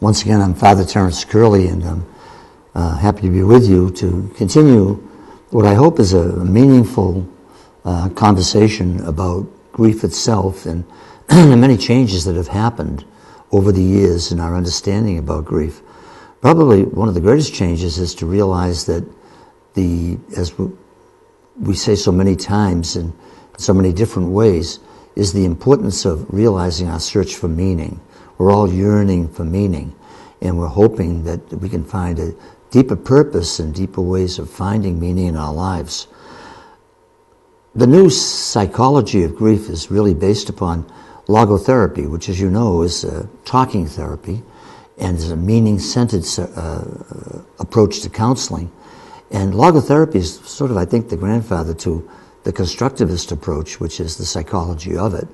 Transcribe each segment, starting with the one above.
Once again, I'm Father Terence Curley, and I'm happy to be with you to continue what I hope is a meaningful conversation about grief itself and the many changes that have happened over the years in our understanding about grief. Probably one of the greatest changes is to realize that as we say so many times in so many different ways, is the importance of realizing our search for meaning. We're all yearning for meaning, and we're hoping that we can find a deeper purpose and deeper ways of finding meaning in our lives. The new psychology of grief is really based upon logotherapy, which, as you know, is a talking therapy and is a meaning-centered approach to counseling. And logotherapy is sort of, I think, the grandfather to the constructivist approach, which is the psychology of it.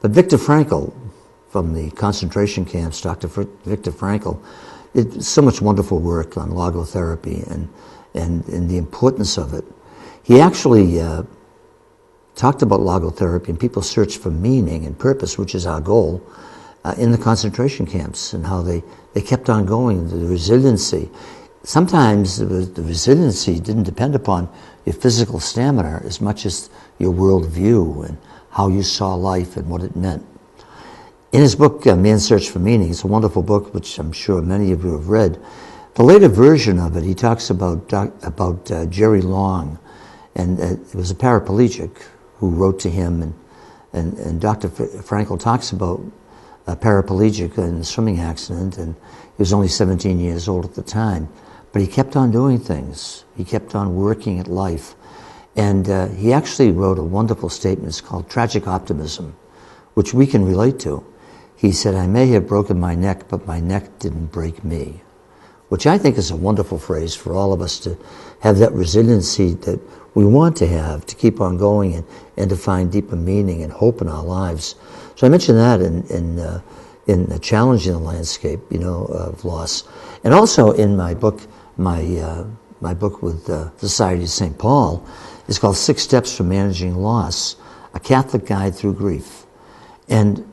But Viktor Frankl, from the concentration camps, Dr. Viktor Frankl, did so much wonderful work on logotherapy and the importance of it. He actually talked about logotherapy and people's search for meaning and purpose, which is our goal, in the concentration camps, and how they kept on going, the resiliency. Sometimes the resiliency didn't depend upon your physical stamina as much as your worldview and how you saw life and what it meant. In his book, Man's Search for Meaning, it's a wonderful book which I'm sure many of you have read. The later version of it, he talks about Jerry Long, and it was a paraplegic who wrote to him, and Dr. Frankl talks about a paraplegic in a swimming accident, and he was only 17 years old at the time, but he kept on doing things. He kept on working at life, and he actually wrote a wonderful statement. It's called Tragic Optimism, which we can relate to. He said, "I may have broken my neck, but my neck didn't break me," which I think is a wonderful phrase for all of us to have that resiliency that we want to have, to keep on going and to find deeper meaning and hope in our lives. So I mentioned that in Challenging the Landscape, of loss. And also in my book, my book with Society of St. Paul is called 6 Steps for Managing Loss, a Catholic Guide Through Grief. And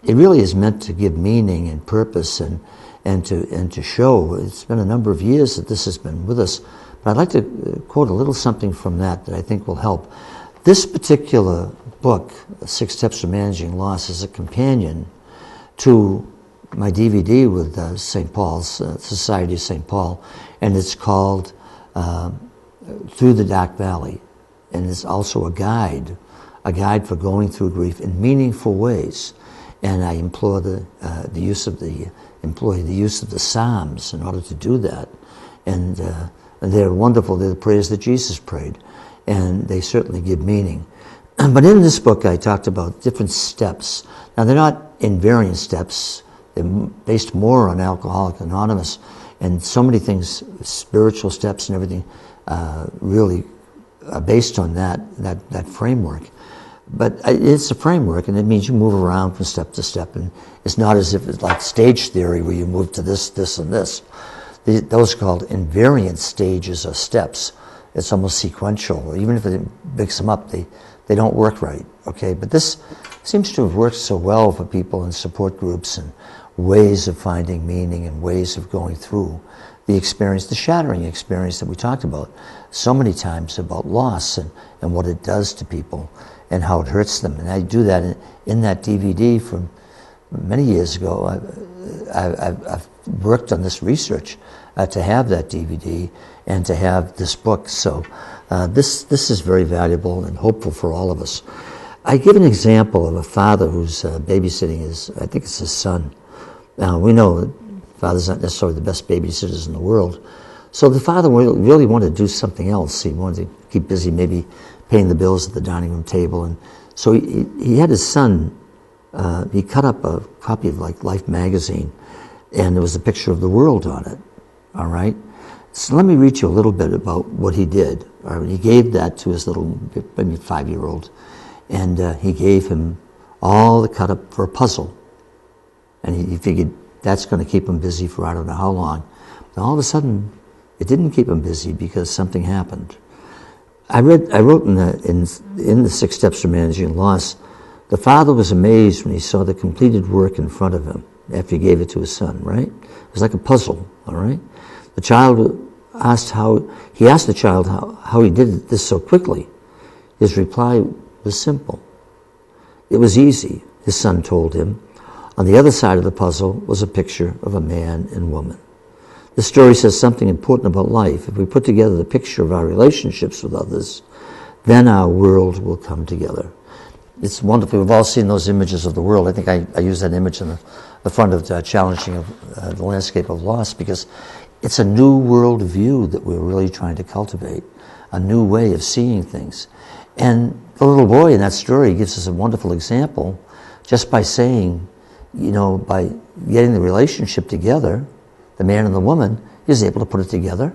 it really is meant to give meaning and purpose and to show. It's been a number of years that this has been with us, but I'd like to quote a little something from that I think will help. This particular book, 6 Steps for Managing Loss, is a companion to my DVD with St. Paul's, Society of St. Paul, and it's called Through the Dark Valley, and it's also a guide for going through grief in meaningful ways. And I implore the use of the Psalms in order to do that. And they're wonderful. They're the prayers that Jesus prayed, and they certainly give meaning. But in this book, I talked about different steps. Now, they're not invariant steps. They're based more on Alcoholics Anonymous, and so many things, spiritual steps and everything, really are based on that framework. But it's a framework, and it means you move around from step to step, and it's not as if it's like stage theory where you move to this, this, and this. Those are called invariant stages or steps. It's almost sequential. Even if it mix them up, they don't work right, okay? But this seems to have worked so well for people in support groups and ways of finding meaning and ways of going through the experience, the shattering experience that we talked about so many times about loss and what it does to people and how it hurts them. And I do that in that DVD from many years ago. I've worked on this research to have that DVD and to have this book. So this is very valuable and hopeful for all of us. I give an example of a father who's babysitting I think it's his son. Now, we know that fathers aren't necessarily the best babysitters in the world. So the father really wanted to do something else. He wanted to keep busy, maybe paying the bills at the dining room table. And so he had his son, he cut up a copy of Life magazine, and there was a picture of the world on it, all right? So let me read you a little bit about what he did. All right, he gave that to his little, maybe 5-year-old, and he gave him all the cut up for a puzzle. And he figured that's going to keep him busy for I don't know how long. And all of a sudden, it didn't keep him busy because something happened. I wrote in the 6 Steps for Managing Loss, the father was amazed when he saw the completed work in front of him. after he gave it to his son, right? It was like a puzzle, all right? The child asked the child how he did this so quickly. His reply was simple. It was easy, his son told him. On the other side of the puzzle was a picture of a man and woman. This story says something important about life. If we put together the picture of our relationships with others, then our world will come together. It's wonderful. We've all seen those images of the world. I think I use that image in the front of Challenging the Landscape of Loss, because it's a new world view that we're really trying to cultivate, a new way of seeing things. And the little boy in that story gives us a wonderful example just by saying, by getting the relationship together, the man and the woman, is able to put it together.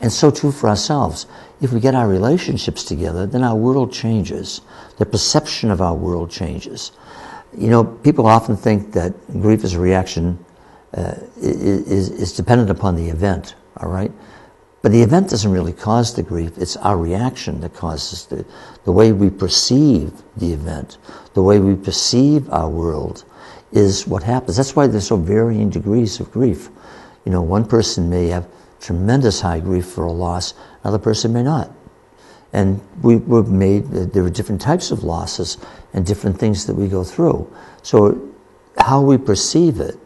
And so too for ourselves. If we get our relationships together, then our world changes. The perception of our world changes. People often think that grief is a reaction, is dependent upon the event, all right? But the event doesn't really cause the grief. It's our reaction that causes the way we perceive the event, the way we perceive our world is what happens. That's why there's so varying degrees of grief. One person may have tremendous high grief for a loss, another person may not. And there are different types of losses and different things that we go through. So how we perceive it,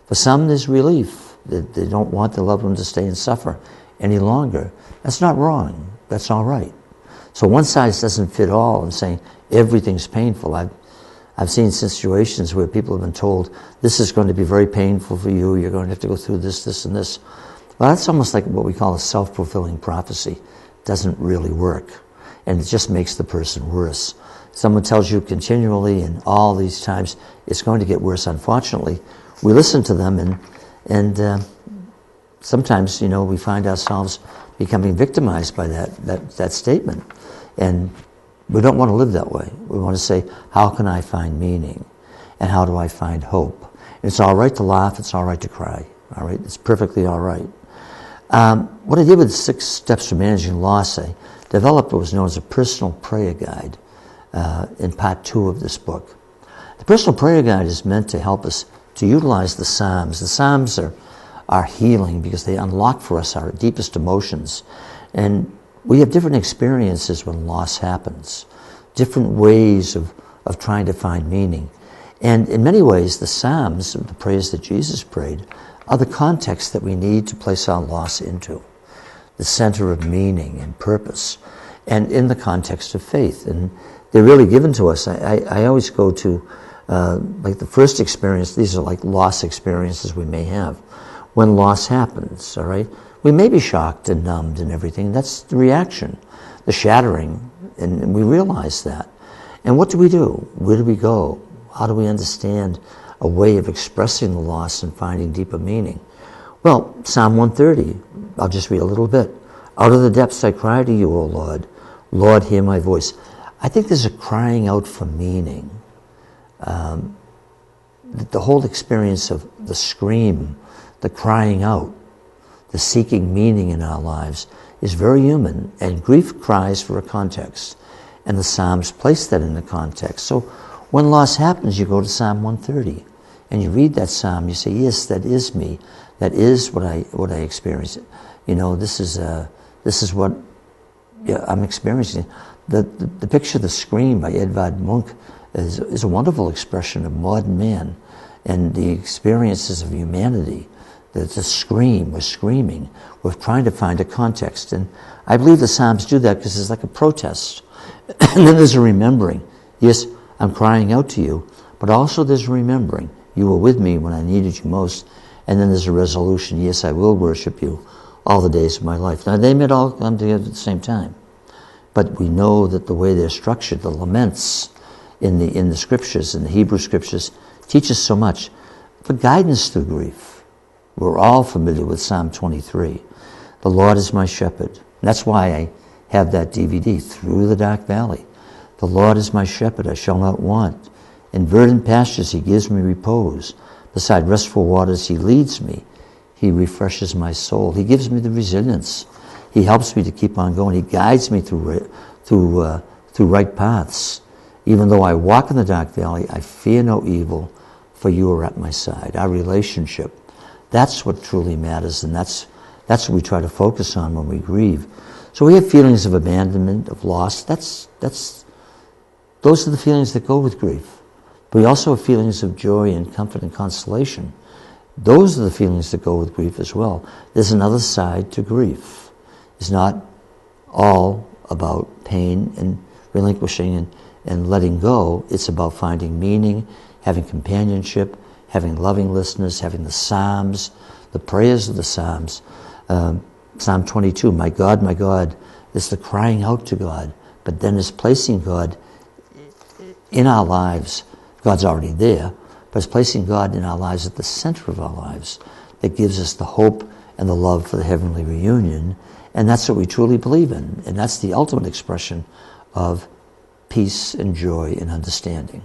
for some there's relief. They don't want their loved one to stay and suffer any longer. That's not wrong. That's all right. So one size doesn't fit all in saying everything's painful. I've seen situations where people have been told, this is going to be very painful for you, you're going to have to go through this, this, and this. Well, that's almost like what we call a self-fulfilling prophecy. It doesn't really work, and it just makes the person worse. Someone tells you continually and all these times, it's going to get worse. Unfortunately, we listen to them, and sometimes, we find ourselves becoming victimized by that statement. And we don't want to live that way. We want to say, how can I find meaning? And how do I find hope? And it's all right to laugh. It's all right to cry. All right? It's perfectly all right. What I did with 6 Steps to Managing Loss, I developed what was known as a personal prayer guide in part 2 of this book. The personal prayer guide is meant to help us to utilize the Psalms. The Psalms are healing because they unlock for us our deepest emotions. And we have different experiences when loss happens, different ways of trying to find meaning. And in many ways, the Psalms, the prayers that Jesus prayed, are the context that we need to place our loss into, the center of meaning and purpose, and in the context of faith. And they're really given to us. I always go to, like the first experience, these are like loss experiences we may have. When loss happens, all right? We may be shocked and numbed and everything. That's the reaction, the shattering, and we realize that. And what do we do? Where do we go? How do we understand a way of expressing the loss and finding deeper meaning? Well, Psalm 130, I'll just read a little bit. Out of the depths I cry to you, O Lord. Lord, hear my voice. I think there's a crying out for meaning. The whole experience of the scream, the crying out, the seeking meaning in our lives is very human, and grief cries for a context, and the Psalms place that in the context. So when loss happens, you go to Psalm 130, and you read that Psalm, you say, yes, that is me, that is what I experience. This is what I'm experiencing. The picture, The Scream by Edvard Munch, is a wonderful expression of modern man and the experiences of humanity. It's a scream, we're screaming, we're trying to find a context. And I believe the Psalms do that because it's like a protest. And then there's a remembering. Yes, I'm crying out to you, but also there's a remembering. You were with me when I needed you most. And then there's a resolution. Yes, I will worship you all the days of my life. Now, they may all come together at the same time. But we know that the way they're structured, the laments in the scriptures, in the Hebrew scriptures, teach us so much for guidance through grief. We're all familiar with Psalm 23. The Lord is my shepherd. That's why I have that DVD, Through the Dark Valley. The Lord is my shepherd, I shall not want. In verdant pastures he gives me repose. Beside restful waters he leads me. He refreshes my soul. He gives me the resilience. He helps me to keep on going. He guides me through right paths. Even though I walk in the dark valley, I fear no evil, for you are at my side. Our relationship. That's what truly matters, and that's what we try to focus on when we grieve. So we have feelings of abandonment, of loss. Those are the feelings that go with grief. But we also have feelings of joy and comfort and consolation. Those are the feelings that go with grief as well. There's another side to grief. It's not all about pain and relinquishing and letting go. It's about finding meaning, having companionship, having loving listeners, having the Psalms, the prayers of the Psalms. Psalm 22, my God, is the crying out to God, but then is placing God in our lives. God's already there, but it's placing God in our lives at the center of our lives that gives us the hope and the love for the heavenly reunion. And that's what we truly believe in. And that's the ultimate expression of peace and joy and understanding.